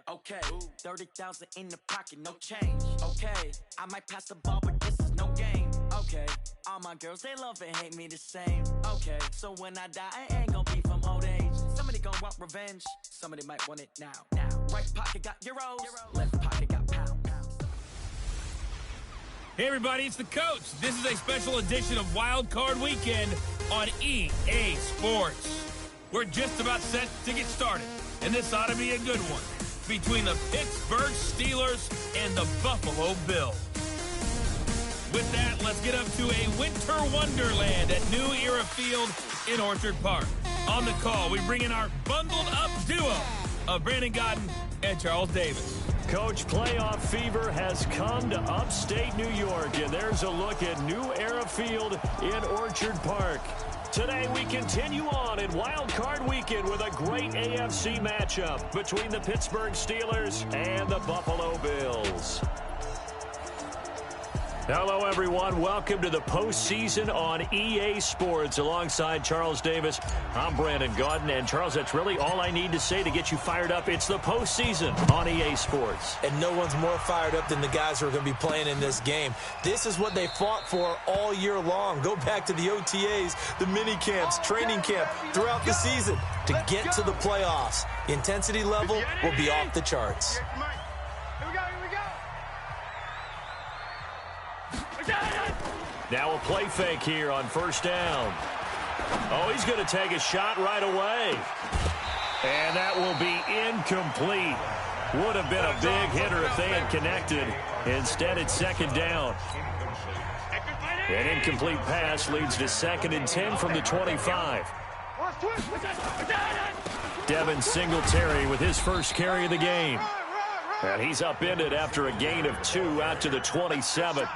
Okay, 30,000 in the pocket, no change. Okay, I might pass the ball, but this is no game. Okay, all my girls, they love and hate me the same. Okay, so when I die, I ain't gonna be from old age. Somebody gonna want revenge, somebody might want it now. Right pocket got euros, left pocket got pounds. Hey everybody, it's the coach. This is a special edition of Wild Card Weekend on EA Sports. We're just about set to get started, and this ought to be a good one, between the Pittsburgh Steelers and the Buffalo Bills. With that, let's get up to a winter wonderland at New Era Field in Orchard Park. On the call, we bring in our bundled-up duo of Brandon Godden and Charles Davis. Coach, playoff fever has come to upstate New York, and there's a look at New Era Field in Orchard Park. Today we continue on in Wild Card Weekend with a great AFC matchup between the Pittsburgh Steelers and the Buffalo Bills. Hello, everyone. Welcome to the postseason on EA Sports. Alongside Charles Davis, I'm Brandon Godden. And, Charles, that's really all I need to say to get you fired up. It's the postseason on EA Sports. And no one's more fired up than the guys who are going to be playing in this game. This is what they fought for all year long. Go back to the OTAs, the mini camps, training camp, throughout the season to get to the playoffs. The intensity level will be off the charts. Now a play fake here on first down. Oh, he's going to take a shot right away. And that will be incomplete. Would have been a big hitter if they had connected. Instead, it's second down. An incomplete pass leads to 2nd and 10 from the 25. Devin Singletary with his first carry of the game. And he's upended after a gain of 2 out to the 27.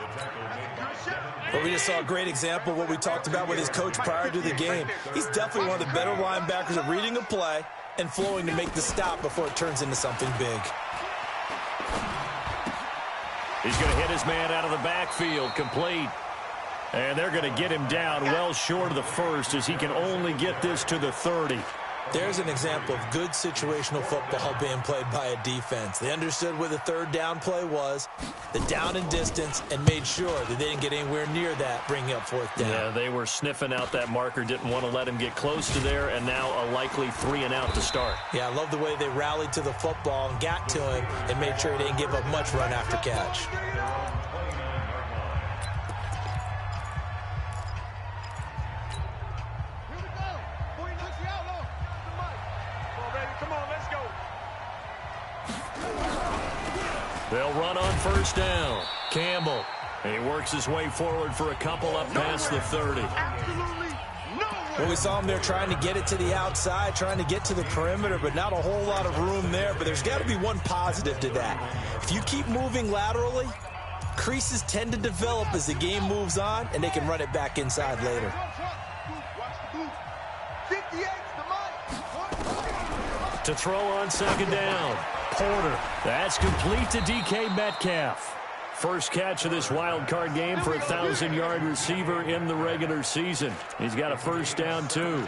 Well, we just saw a great example of what we talked about with his coach prior to the game. He's definitely one of the better linebackers at reading a play and flowing to make the stop before it turns into something big. He's going to hit his man out of the backfield, complete. And they're going to get him down well short of the first as he can only get this to the 30. There's an example of good situational football being played by a defense. They understood where the third down play was, the down and distance, and made sure that they didn't get anywhere near that, bringing up fourth down. Yeah, they were sniffing out that marker, didn't want to let him get close to there, and now a likely 3 and out to start. Yeah, I love the way they rallied to the football and got to him and made sure he didn't give up much run after catch. They'll run on first down. Campbell. He works his way forward for a couple up past the 30. Well, we saw him there trying to get it to the outside, trying to get to the perimeter, but not a whole lot of room there. But there's got to be one positive to that. If you keep moving laterally, creases tend to develop as the game moves on, and they can run it back inside later. To throw on second down. Porter. That's complete to DK Metcalf. First catch of this wild card game for a 1,000-yard receiver in the regular season. He's got a first down, too.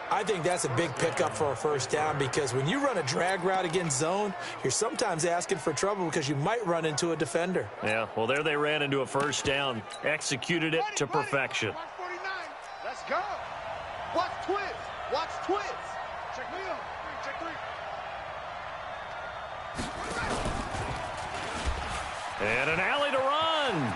I think that's a big pickup for a first down because when you run a drag route against zone, you're sometimes asking for trouble because you might run into a defender. Yeah, well, there they ran into a first down. Executed it to perfection. Let's go. Watch twist. Watch twist. Check me out. Check 3. And an alley to run.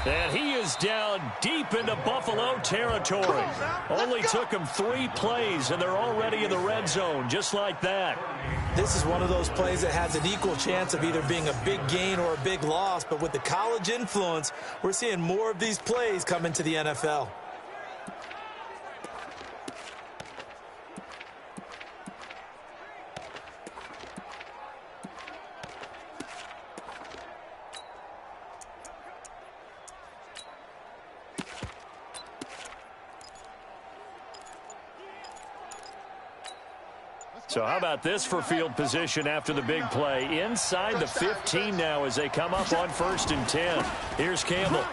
And he is down deep into Buffalo territory. Only took him 3 plays, and they're already in the red zone, just like that. This is one of those plays that has an equal chance of either being a big gain or a big loss. But with the college influence, we're seeing more of these plays come into the NFL. So how about this for field position after the big play? Inside the 15 now as they come up on 1st and 10. Here's Campbell.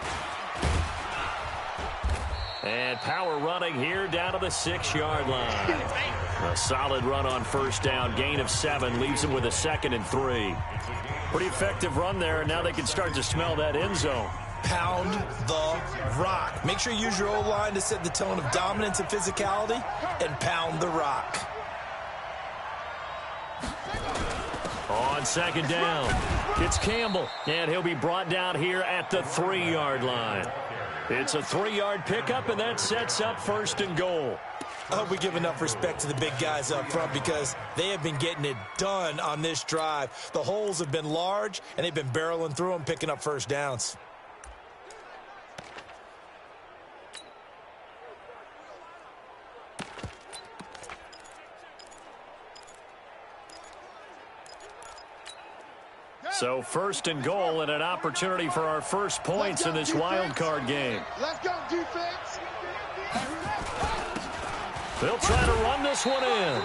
And power running here down to the 6-yard line. A solid run on first down. Gain of 7 leaves him with a 2nd and 3. Pretty effective run there, and now they can start to smell that end zone. Pound the rock. Make sure you use your O-line to set the tone of dominance and physicality, and pound the rock. On 2nd down, it's Campbell, and he'll be brought down here at the 3-yard line. It's a 3-yard pickup, and that sets up 1st and goal. I hope we give enough respect to the big guys up front because they have been getting it done on this drive. The holes have been large, and they've been barreling through them, picking up first downs. So 1st and goal and an opportunity for our first points in this wild card game. Let's go, defense. They'll try to run this one in.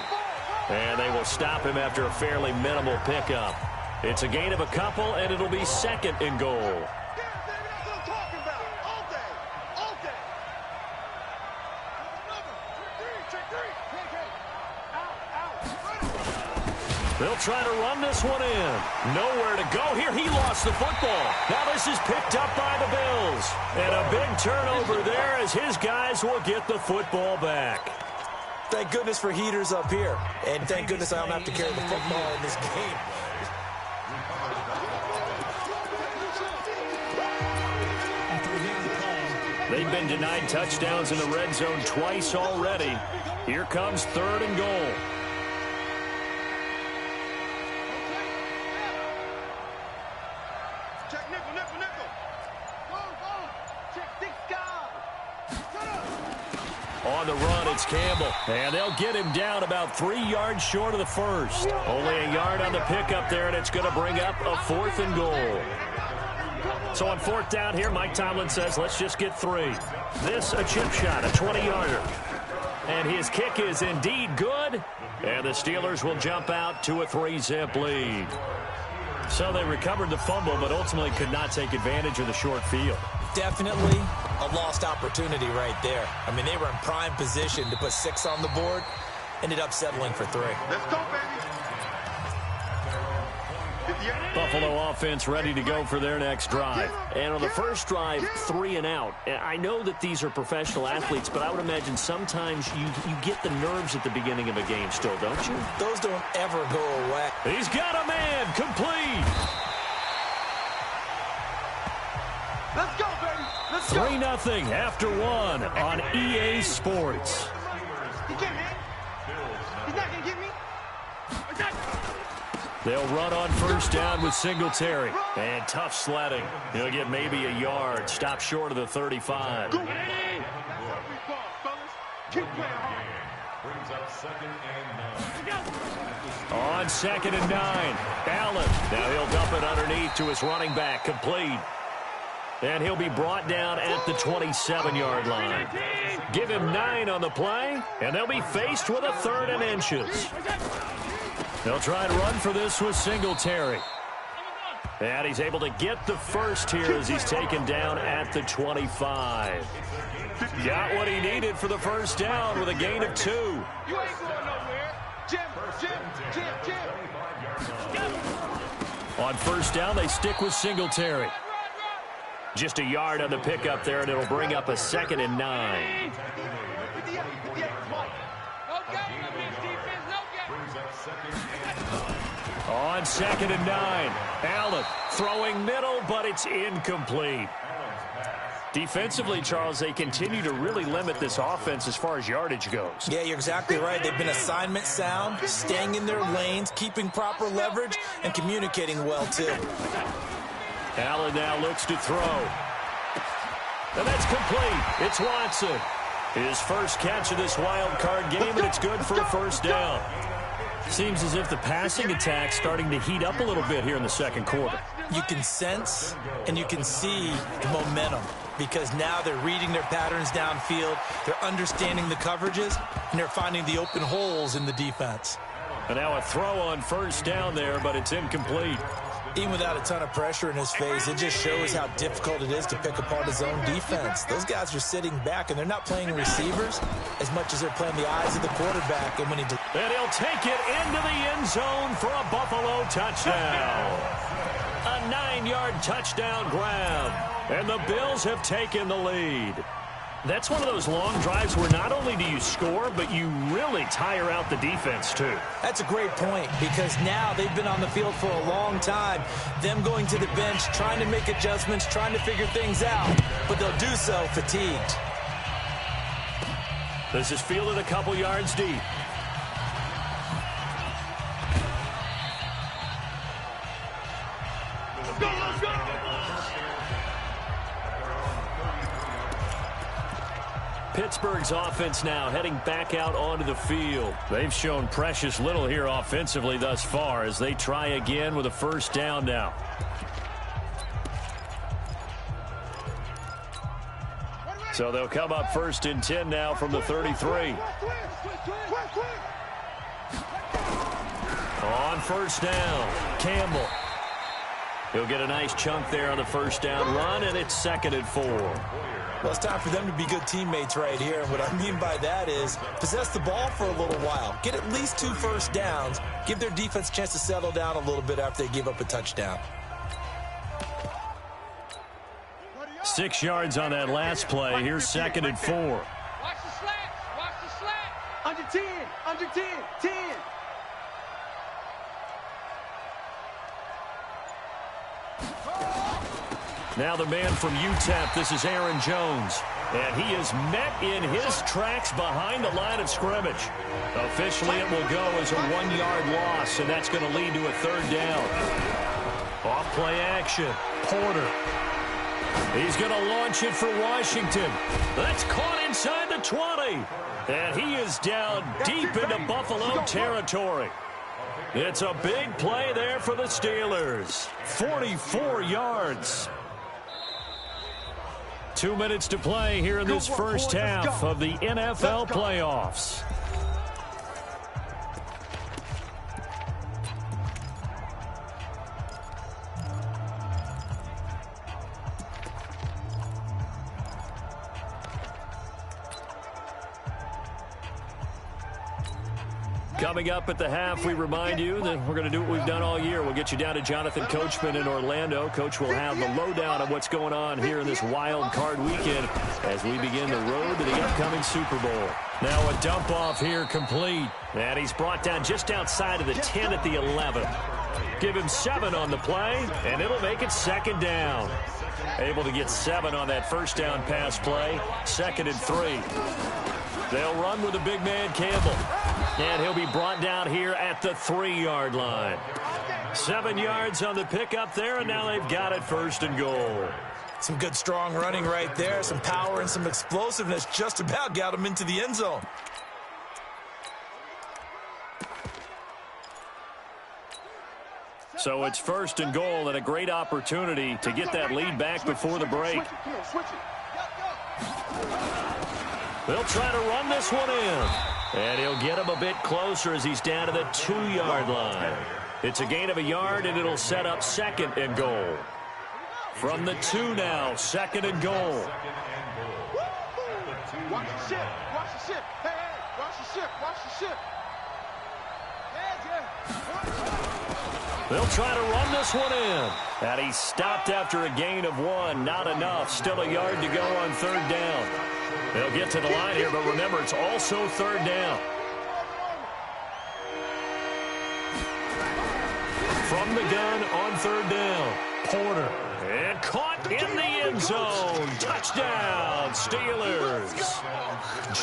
And they will stop him after a fairly minimal pickup. It's a gain of a couple, and it'll be 2nd and goal. They'll try to run this one in. Nowhere to go here. He lost the football. Now this is picked up by the Bills. And a big turnover there as his guys will get the football back. Thank goodness for heaters up here. And thank goodness I don't have to carry the football in this game. They've been denied touchdowns in the red zone twice already. Here comes 3rd and goal. On the run, it's Campbell. And they'll get him down about 3 yards short of the first. Only a yard on the pickup there, and it's going to bring up a 4th and goal. So on 4th down here, Mike Tomlin says, let's just get 3. This, a chip shot, a 20-yarder. And his kick is indeed good. And the Steelers will jump out to a 3-zip lead. So they recovered the fumble, but ultimately could not take advantage of the short field. Definitely a lost opportunity right there. I mean, they were in prime position to put 6 on the board. Ended up settling for 3. Let's go, baby. Buffalo offense ready to go for their next drive. And on the first drive, 3 and out. I know that these are professional athletes, but I would imagine sometimes you get the nerves at the beginning of a game still, don't you? Those don't ever go away. He's got a man, complete. Let's go, baby. Let's go. 3-0 after 1 on EA Sports. He can't hit. He's not going to get me. They'll run on first down with Singletary. And tough sledding. He'll get maybe a yard. Stop short of the 35. Keep playing hard. On 2nd and 9. Allen. Now he'll dump it underneath to his running back. Complete. And he'll be brought down at the 27-yard line. Give him 9 on the play, and they'll be faced with a 3rd and inches. They'll try to run for this with Singletary. And he's able to get the first here as he's taken down at the 25. Got what he needed for the first down with a gain of 2. You ain't going nowhere. Jim. On first down, they stick with Singletary. Just a yard on the pickup there, and it'll bring up a 2nd and 9. On 2nd and 9, Allen throwing middle, but it's incomplete. Defensively, Charles, they continue to really limit this offense as far as yardage goes. Yeah, you're exactly right. They've been assignment sound, staying in their lanes, keeping proper leverage, and communicating well, too. Allen now looks to throw. And that's complete. It's Watson. His first catch of this wild card game, and it's good for a first down. Seems as if the passing attack's starting to heat up a little bit here in the second quarter. You can sense and you can see the momentum because now they're reading their patterns downfield, they're understanding the coverages, and they're finding the open holes in the defense. And now a throw on first down there, but it's incomplete. Even without a ton of pressure in his face, it just shows how difficult it is to pick apart his own defense. Those guys are sitting back, and they're not playing receivers as much as they're playing the eyes of the quarterback. And he'll take it into the end zone for a Buffalo touchdown. A 9-yard touchdown grab, and the Bills have taken the lead. That's one of those long drives where not only do you score, but you really tire out the defense, too. That's a great point, because now they've been on the field for a long time. Them going to the bench, trying to make adjustments, trying to figure things out, but they'll do so fatigued. This is fielded a couple yards deep. Let's go! Pittsburgh's offense now heading back out onto the field. They've shown precious little here offensively thus far as they try again with a first down now. So they'll come up 1st and 10 now from the 33. On first down, Campbell. He'll get a nice chunk there on the first down run, and it's 2nd and 4. Well, it's time for them to be good teammates right here. And what I mean by that is possess the ball for a little while. Get at least 2 first downs. Give their defense a chance to settle down a little bit after they give up a touchdown. 6 yards on that last play. Here's 2nd and 4. Watch the slats. Watch the slat. Under 10. Under 10. 10. Now the man from UTEP, this is Aaron Jones. And he is met in his tracks behind the line of scrimmage. Officially, it will go as a 1-yard loss, and that's going to lead to a 3rd down. Off play action. Porter. He's going to launch it for Washington. That's caught inside the 20. And he is down deep into Buffalo territory. It's a big play there for the Steelers. 44 yards. 2 minutes to play here in this first half of the NFL playoffs. Coming up at the half, we remind you that we're going to do what we've done all year. We'll get you down to Jonathan Coachman in Orlando. Coach will have the lowdown of what's going on here in this wild card weekend as we begin the road to the upcoming Super Bowl. Now a dump off here complete. And he's brought down just outside of the 10 at the 11. Give him 7 on the play, and it'll make it 2nd down. Able to get 7 on that first down pass play. 2nd and 3. They'll run with the big man Campbell. And he'll be brought down here at the 3-yard line. 7 yards on the pickup there, and now they've got it 1st and goal. Some good strong running right there. Some power and some explosiveness just about got him into the end zone. So it's 1st and goal, and a great opportunity to get that lead back before the break. They'll try to run this one in. And he'll get him a bit closer as he's down to the 2-yard line. It's a gain of a yard, and it'll set up 2nd and goal. From the 2 now, 2nd and goal. Watch the ship. Watch the ship. Hey, hey. Watch the ship. Watch the ship. They'll try to run this one in. And he stopped after a gain of 1. Not enough. Still a yard to go on 3rd down. They'll get to the line here, but remember, it's also 3rd down. From the gun on 3rd down, Porter. And caught in the end zone. Touchdown, Steelers.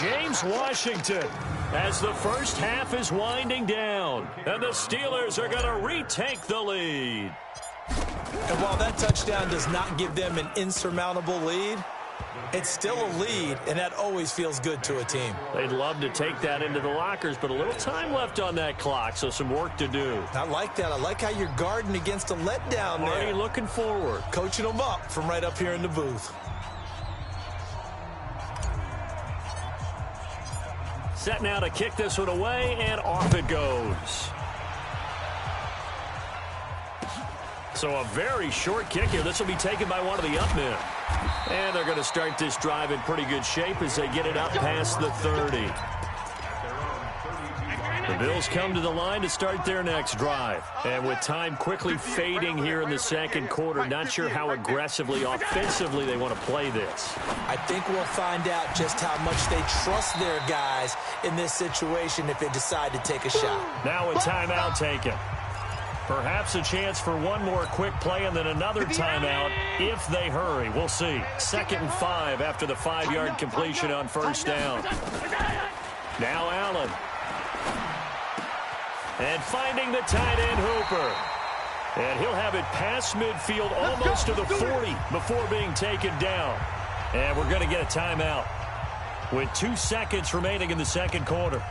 James Washington, as the first half is winding down. And the Steelers are going to retake the lead. And while that touchdown does not give them an insurmountable lead, it's still a lead, and that always feels good to a team. They'd love to take that into the lockers, but a little time left on that clock, so some work to do. I like that. I like how you're guarding against a letdown there. Already looking forward. Coaching them up from right up here in the booth. Set now to kick this one away, and off it goes. So a very short kick here. This will be taken by one of the up men. And they're going to start this drive in pretty good shape as they get it up past the 30. The Bills come to the line to start their next drive. And with time quickly fading here in the second quarter, not sure how aggressively, offensively they want to play this. I think we'll find out just how much they trust their guys in this situation if they decide to take a shot. Now a timeout taken. Perhaps a chance for one more quick play and then another timeout if they hurry. We'll see. 2nd and 5 after the 5-yard completion on first down. Now Allen. And finding the tight end Hooper. And he'll have it past midfield almost to the 40 before being taken down. And we're going to get a timeout with 2 seconds remaining in the second quarter.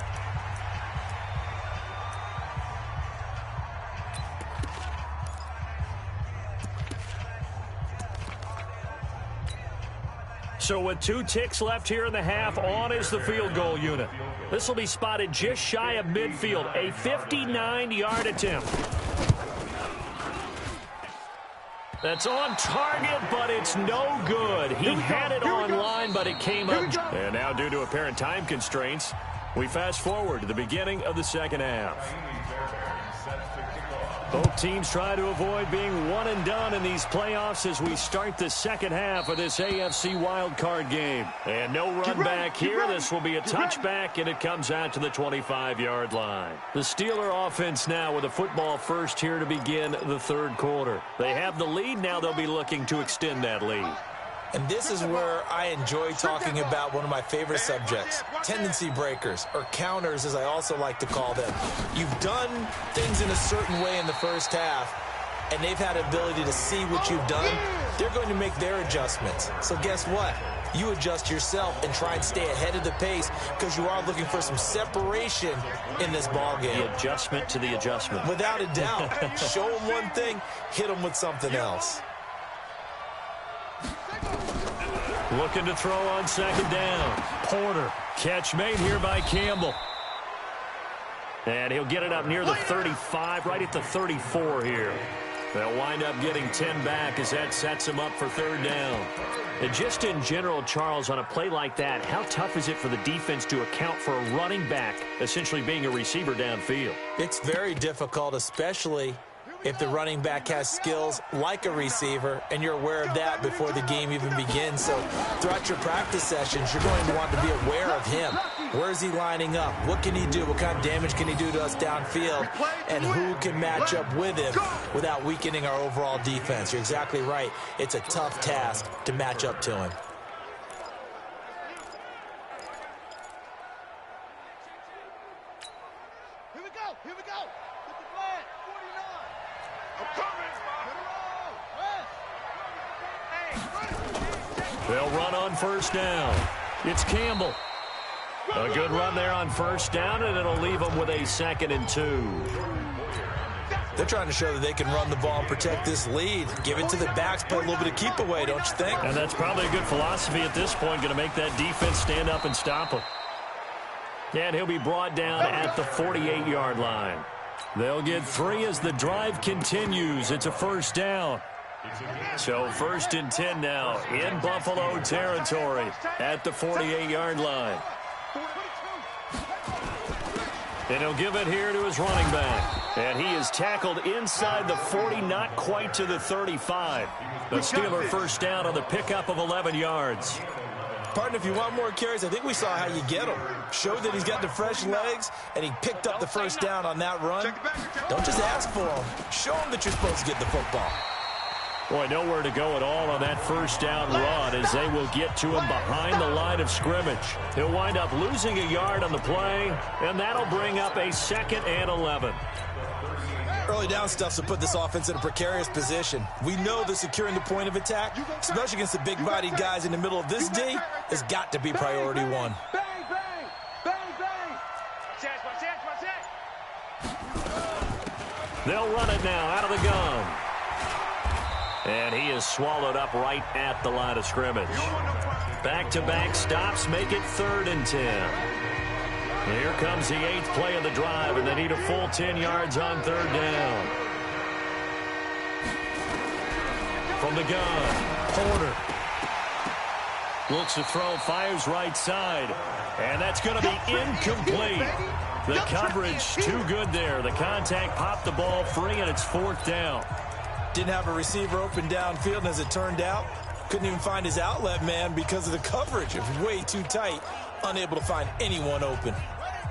So with 2 ticks left here in the half, on is the field goal unit. This will be spotted just shy of midfield, a 59-yard attempt. That's on target, but it's no good. He had it on line, but it came up. And now due to apparent time constraints, we fast forward to the beginning of the second half. Both teams try to avoid being one and done in these playoffs as we start the second half of this AFC wildcard game. And no run back here. This will be a touchback, and it comes out to the 25-yard line. The Steeler offense now with a football first here to begin the third quarter. They have the lead. Now they'll be looking to extend that lead. And this is where I enjoy talking about one of my favorite subjects, tendency breakers, or counters as I also like to call them. You've done things in a certain way in the first half, and they've had ability to see what you've done. They're going to make their adjustments. So guess what? You adjust yourself and try and stay ahead of the pace because you are looking for some separation in this ball game. The adjustment to the adjustment. Without a doubt. Show them one thing, hit them with something else. Looking to throw on second down. Porter. Catch made here by Campbell. And he'll get it up near the 35, right at the 34 here. They'll wind up getting 10 back as that sets him up for third down. And just in general, Charles, on a play like that, how tough is it for the defense to account for a running back essentially being a receiver downfield? It's very difficult, especially if the running back has skills like a receiver, and you're aware of that before the game even begins. So throughout your practice sessions, you're going to want to be aware of him. Where is he lining up? What can he do? What kind of damage can he do to us downfield? And who can match up with him without weakening our overall defense? You're exactly right. It's a tough task to match up to him. Here we go. Here we go. Get the flag. 49. I'm coming. They'll run on first down. It's Campbell. A good run there on first down, and it'll leave them with a 2nd and 2. They're trying to show that they can run the ball and protect this lead. Give it to the backs, play a little bit of keep away, don't you think? And that's probably a good philosophy at this point, going to make that defense stand up and stop him. And he'll be brought down at the 48-yard line. They'll get 3 as the drive continues. It's a first down. So 1st and 10 now in Buffalo territory at the 48-yard line. And he'll give it here to his running back. And he is tackled inside the 40, not quite to the 35. The Steeler first down on the pickup of 11 yards. Partner, if you want more carries, I think we saw how you get him. Showed that he's got the fresh legs, and he picked up the first down on that run. Don't just ask for him. Show him that you're supposed to get the football. Boy, nowhere to go at all on that first down run as they will get to him behind the line of scrimmage. He'll wind up losing a yard on the play, and that'll bring up a 2nd and 11. Early down stuff to put this offense in a precarious position. We know that securing the point of attack, especially against the big-bodied guys in the middle of this D, has got to be priority one. Bang, bang. Bang, bang. They'll run it now out of the gun. And he is swallowed up right at the line of scrimmage. Back-to-back stops make it 3rd and 10. Here comes the 8th play of the drive, and they need a full 10 yards on 3rd down. from the gun. Porter looks to throw, fires right side, and that's going to be incomplete. The coverage too good there. The contact popped the ball free, and it's 4th down. Didn't have a receiver open downfield, and as it turned out, couldn't even find his outlet man because of the coverage. It was way too tight, unable to find anyone open.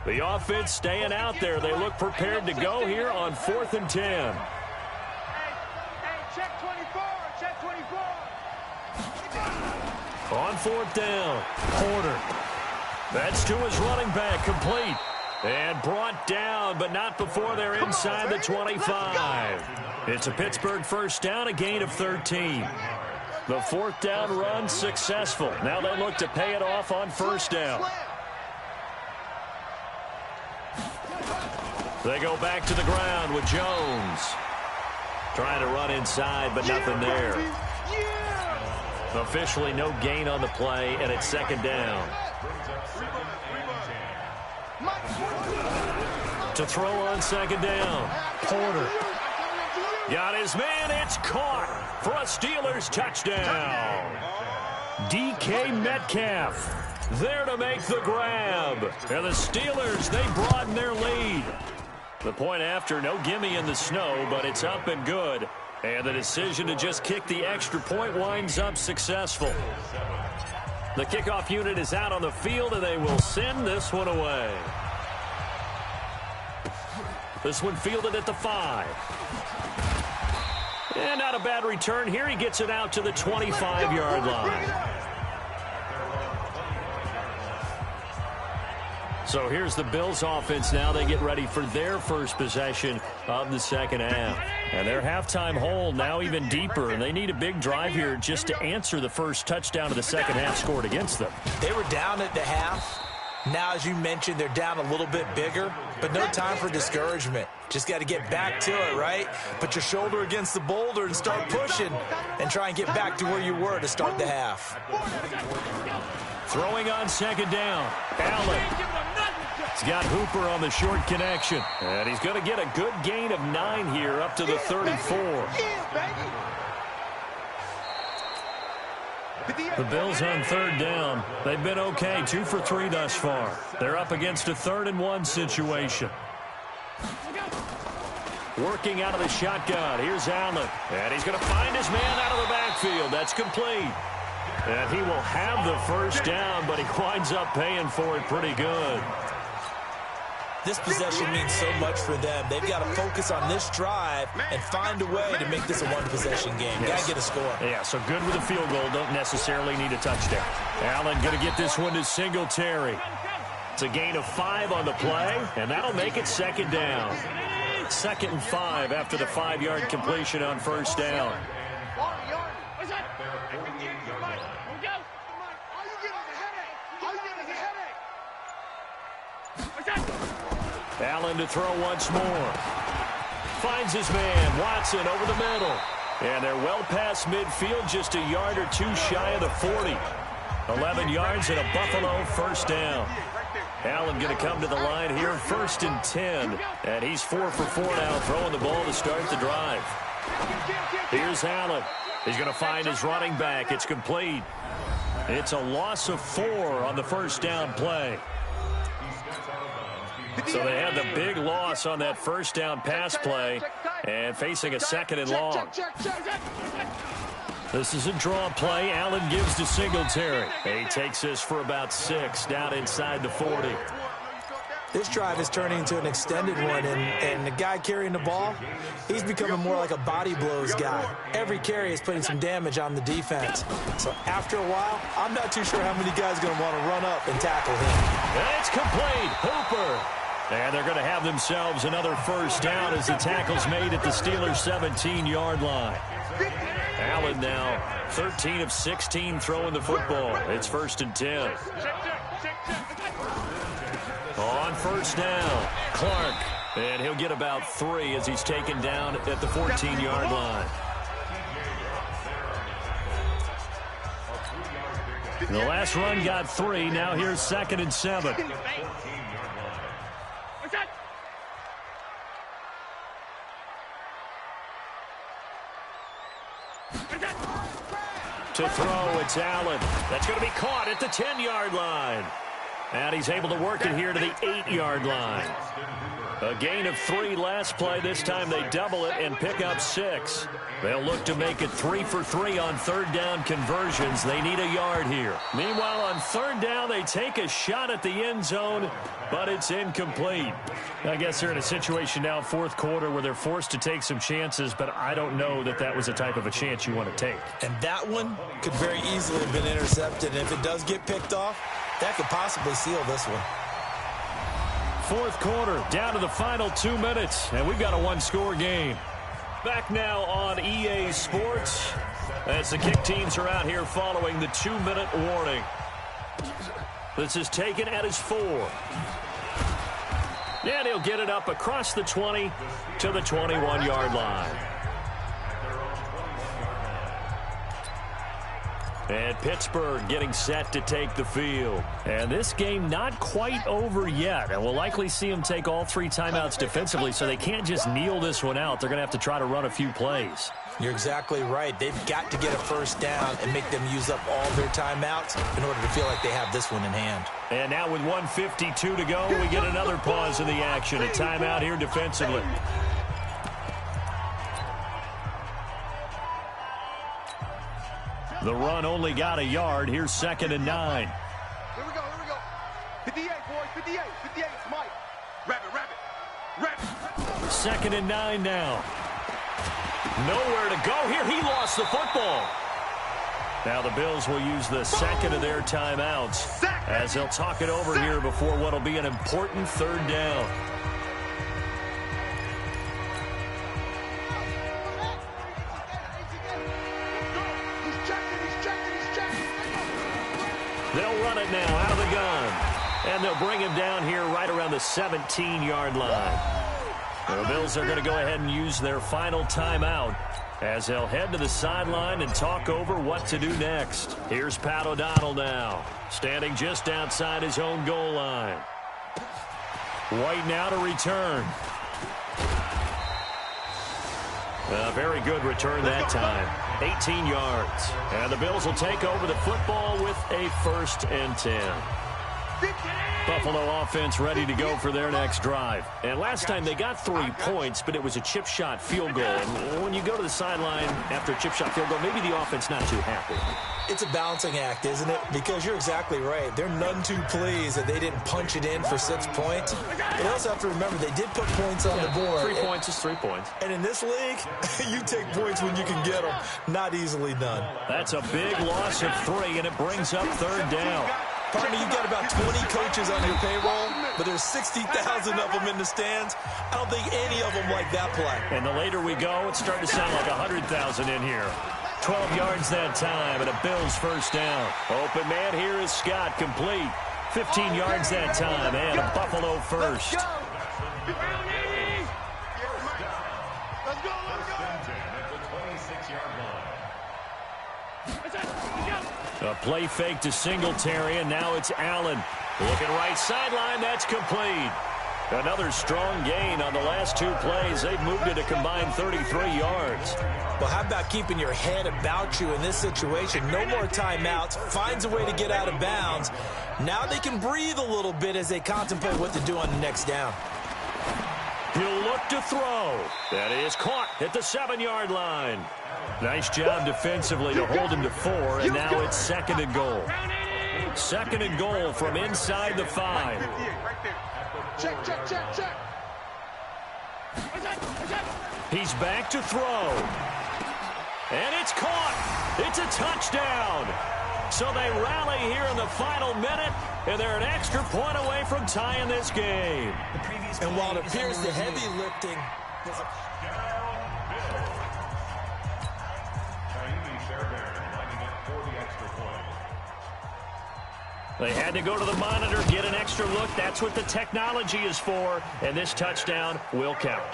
The offense staying out there. They look prepared to go here on 4th and 10. Hey, check 24, check 24. On 4th down, Porter. That's to his running back, complete. And brought down, but not before they're inside the 25. It's a Pittsburgh first down, a gain of 13. The 4th down run successful. Now they look to pay it off on 1st down. They go back to the ground with Jones. Trying to run inside, but nothing there. Officially no gain on the play, and it's 2nd down. To throw on 2nd down, Porter. Got his man, it's caught for a Steelers touchdown. DK Metcalf there to make the grab. And the Steelers, they broaden their lead. The point after, no gimme in the snow, but it's up and good. And the decision to just kick the extra point winds up successful. The kickoff unit is out on the field, and they will send this one away. This one fielded at the 5. And not a bad return here. He gets it out to the 25-yard line. So here's the Bills offense now. They get ready for their first possession of the second half. And their halftime hole now even deeper. And they need a big drive here just to answer the first touchdown of the second half scored against them. They were down at the half. Now, as you mentioned, they're down a little bit bigger, but no time for discouragement. Just got to get back to it, right? Put your shoulder against the boulder and start pushing and try and get back to where you were to start the half. Throwing on 2nd down, Allen. He's got Hooper on the short connection. And he's going to get a good gain of 9 here up to the 34. The Bills on 3rd down. They've been okay, 2 for 3 thus far. They're up against a 3rd and 1 situation. Working out of the shotgun. Here's Allen. And he's going to find his man out of the backfield. That's complete. And he will have the first down, but he winds up paying for it pretty good. This possession means so much for them. They've got to focus on this drive and find a way to make this a one-possession game. Got to get a score. Yeah, so good with a field goal. Don't necessarily need a touchdown. Allen going to get this one to Singletary. It's a gain of 5 on the play, and that'll make it 2nd down. 2nd and 5 after the 5-yard completion on 1st down. Allen to throw once more. Finds his man, Watson, over the middle. And they're well past midfield, just a yard or 2 shy of the 40. 11 yards and a Buffalo first down. Allen going to come to the line here, 1st and 10. And he's 4 for 4 now, throwing the ball to start the drive. Here's Allen. He's going to find his running back. It's complete. It's a loss of 4 on the first down play. So they had the big loss on that first down pass play and facing a 2nd and long. This is a draw play. Allen gives to Singletary. He takes this for about 6 down inside the 40. This drive is turning into an extended one, and the guy carrying the ball, he's becoming more like a body blows guy. Every carry is putting some damage on the defense. So after a while, I'm not too sure how many guys are going to want to run up and tackle him. And it's complete. Hooper. And they're going to have themselves another first down as the tackle's made at the Steelers' 17-yard line. Allen now 13 of 16 throwing the football. It's 1st and 10. On 1st down, Clark. And he'll get about 3 as he's taken down at the 14-yard line. The last run got 3. Now here's 2nd and 7. To throw, it's Allen. That's going to be caught at the 10-yard line. And he's able to work it here to the 8-yard line. A gain of 3 last play. This time they double it and pick up 6. They'll look to make it 3 for 3 on third down conversions. They need a yard here. Meanwhile, on third down, they take a shot at the end zone, but it's incomplete. I guess they're in a situation now, fourth quarter, where they're forced to take some chances, but I don't know that that was the type of a chance you want to take. And that one could very easily have been intercepted. And if it does get picked off, that could possibly seal this one. Fourth quarter, down to the final 2 minutes, and we've got a one-score game. Back now on EA Sports as the kick teams are out here following the 2-minute warning. This is taken at his 4. And he'll get it up across the 20 to the 21-yard line. And Pittsburgh getting set to take the field. And this game not quite over yet. And we'll likely see them take all 3 timeouts defensively, so they can't just kneel this one out. They're going to have to try to run a few plays. You're exactly right. They've got to get a first down and make them use up all their timeouts in order to feel like they have this one in hand. And now with 1:52 to go, we get another pause in the action. A timeout here defensively. The run only got a yard. Here's 2nd and 9. Here we go. 58, boys. 58. 58. Mike. Wrap it. 2nd and 9 now. Nowhere to go here. He lost the football. Now the Bills will use the second of their timeouts as they'll talk it over here before what will be an important third down. They'll run it now out of the gun. And they'll bring him down here right around the 17-yard line. The Bills are going to go ahead and use their final timeout as they'll head to the sideline and talk over what to do next. Here's Pat O'Donnell now, standing just outside his own goal line. White now to return. A very good return that time. 18 yards. And the Bills will take over the football with a 1st and 10. Buffalo offense ready to go for their next drive. And last time they got 3 points, but it was a chip shot field goal. And when you go to the sideline after a chip shot field goal, maybe the offense not too happy. It's a balancing act, isn't it? Because you're exactly right. They're none too pleased that they didn't punch it in for 6 points. But you also have to remember they did put points on the board. 3 points is 3 points. And in this league, you take points when you can get them. Not easily done. That's a big loss of 3, and it brings up third down. Partner, you've got about 20 coaches on your payroll, but there's 60,000 of them in the stands. I don't think any of them like that play. And the later we go, it's starting to sound like 100,000 in here. 12 yards that time, and a Bills first down. Open man here is Scott, complete. 15 yards that time, and a Buffalo first. Let's go. A play fake to Singletary, and now it's Allen. Looking right sideline, that's complete. Another strong gain on the last 2 plays. They've moved it a combined 33 yards. Well, how about keeping your head about you in this situation? No more timeouts. Finds a way to get out of bounds. Now they can breathe a little bit as they contemplate what to do on the next down. He'll look to throw. That is caught at the 7-yard line. Nice job defensively to hold him to 4, and now it's 2nd and goal. 2nd and goal from inside the 5. Check. He's back to throw. And it's caught. It's a touchdown. So they rally here in the final minute, and they're an extra point away from tying this game. And while it appears the heavy lifting... They had to go to the monitor, get an extra look. That's what the technology is for, and this touchdown will count.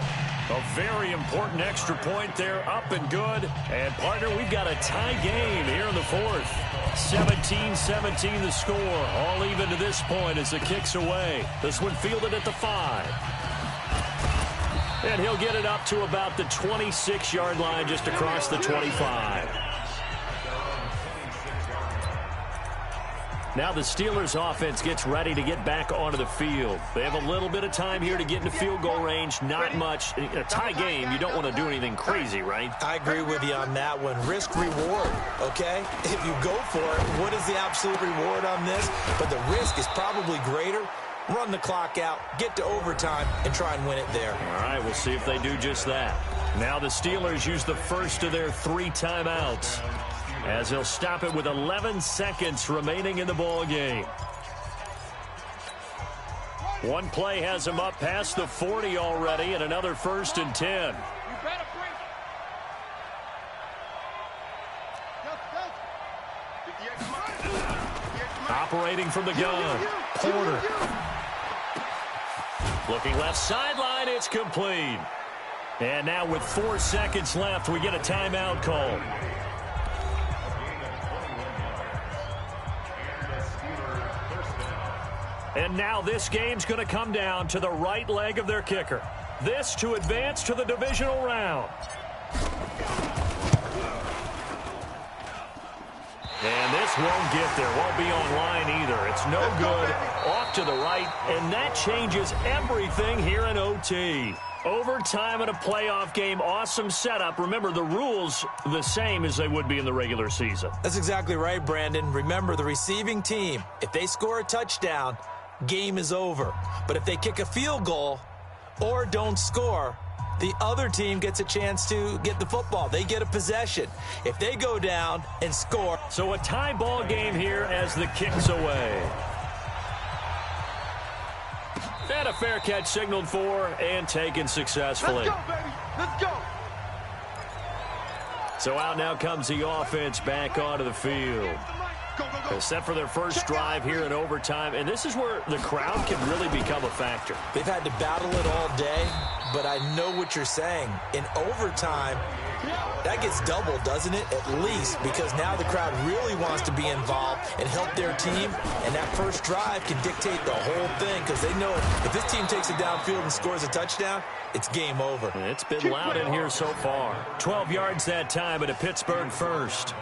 A very important extra point there, up and good. And, partner, we've got a tie game here in the 4th. 17-17 the score, all even to this point as the kick's away. This one fielded at the 5. And he'll get it up to about the 26-yard line just across the 25. Now the Steelers offense gets ready to get back onto the field. They have a little bit of time here to get into field goal range. Not much. In a tie game, you don't want to do anything crazy, right? I agree with you on that one. Risk reward, okay? If you go for it, what is the absolute reward on this? But the risk is probably greater. Run the clock out, get to overtime, and try and win it there. All right, we'll see if they do just that. Now the Steelers use the first of their 3 timeouts, as he'll stop it with 11 seconds remaining in the ball game. One play has him up past the 40 already, and another 1st and 10. Operating from the gun, Porter. Looking left sideline, it's complete. And now with 4 seconds left, we get a timeout call. And now this game's going to come down to the right leg of their kicker. This to advance to the divisional round. And this won't get there, won't be online either. It's no good, off to the right, and that changes everything here in OT. Overtime in a playoff game, awesome setup. Remember, the rules the same as they would be in the regular season. That's exactly right, Brandon. Remember, the receiving team, if they score a touchdown, game is over. But if they kick a field goal or don't score, the other team gets a chance to get the football. They get a possession. If they go down and score. So a tie ball game here as the kick's away. And a fair catch signaled for and taken successfully. Let's go, baby. Let's go. So out now comes the offense back onto the field. They're set for their first drive here in overtime, and this is where the crowd can really become a factor. They've had to battle it all day, but I know what you're saying. In overtime, that gets doubled, doesn't it? At least, because now the crowd really wants to be involved and help their team, and that first drive can dictate the whole thing, because they know if this team takes it downfield and scores a touchdown, it's game over. It's been loud in here so far. 12 yards that time, and a Pittsburgh first.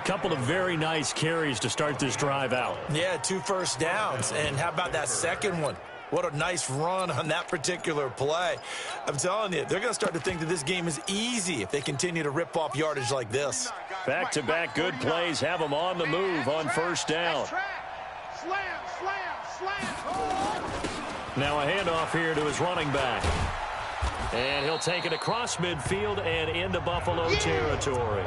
Couple of very nice carries to start this drive out. Yeah, 2 first downs. And how about that second one? What a nice run on that particular play. I'm telling you, they're going to start to think that this game is easy if they continue to rip off yardage like this. Back-to-back good plays have them on the move on first down. Now a handoff here to his running back. And he'll take it across midfield and into Buffalo territory.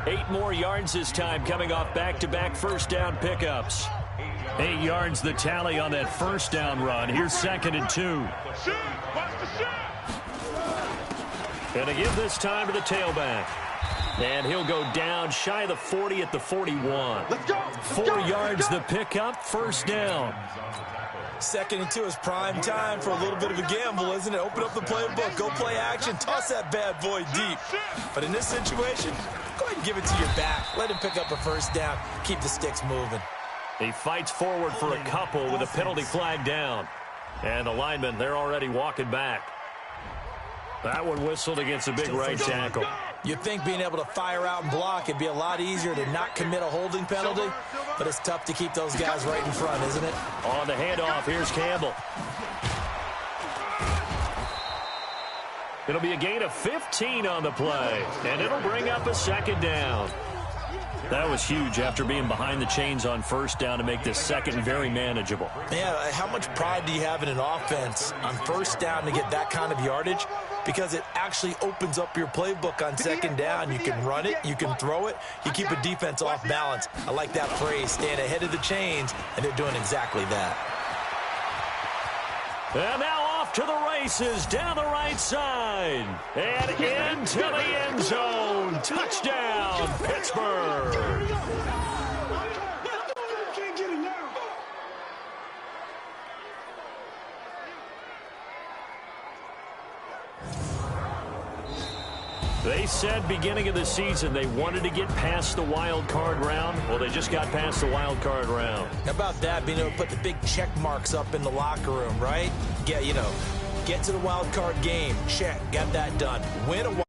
8 more yards this time coming off back-to-back first down pickups. 8 yards the tally on that first down run. Here's 2nd and 2. Gonna give this time to the tailback. And he'll go down shy of the 40 at the 41. Let's go. 4 yards the pickup, first down. 2nd and 2 is prime time for a little bit of a gamble, isn't it? Open up the playbook, go play action, toss that bad boy deep. But in this situation, go ahead and give it to your back. Let him pick up a first down. Keep the sticks moving. He fights forward for a couple with a penalty flag down. And the linemen, they're already walking back. That one whistled against a big right tackle. You'd think being able to fire out and block it'd be a lot easier to not commit a holding penalty, but it's tough to keep those guys right in front, isn't it? On the handoff, here's Campbell. It'll be a gain of 15 on the play, and it'll bring up a 2nd down. That was huge after being behind the chains on first down to make this second very manageable. Yeah, how much pride do you have in an offense on first down to get that kind of yardage? Because it actually opens up your playbook on 2nd down. You can run it, you can throw it, you keep a defense off balance. I like that phrase, staying ahead of the chains, and they're doing exactly that. And now off to the races down the right side. And into the end zone. Touchdown, Pittsburgh. They said beginning of the season they wanted to get past the wild card round. Well, they just got past the wild card round. How about that, being able to put the big check marks up in the locker room, right? Get to the wild card game. Check, got that done. Win a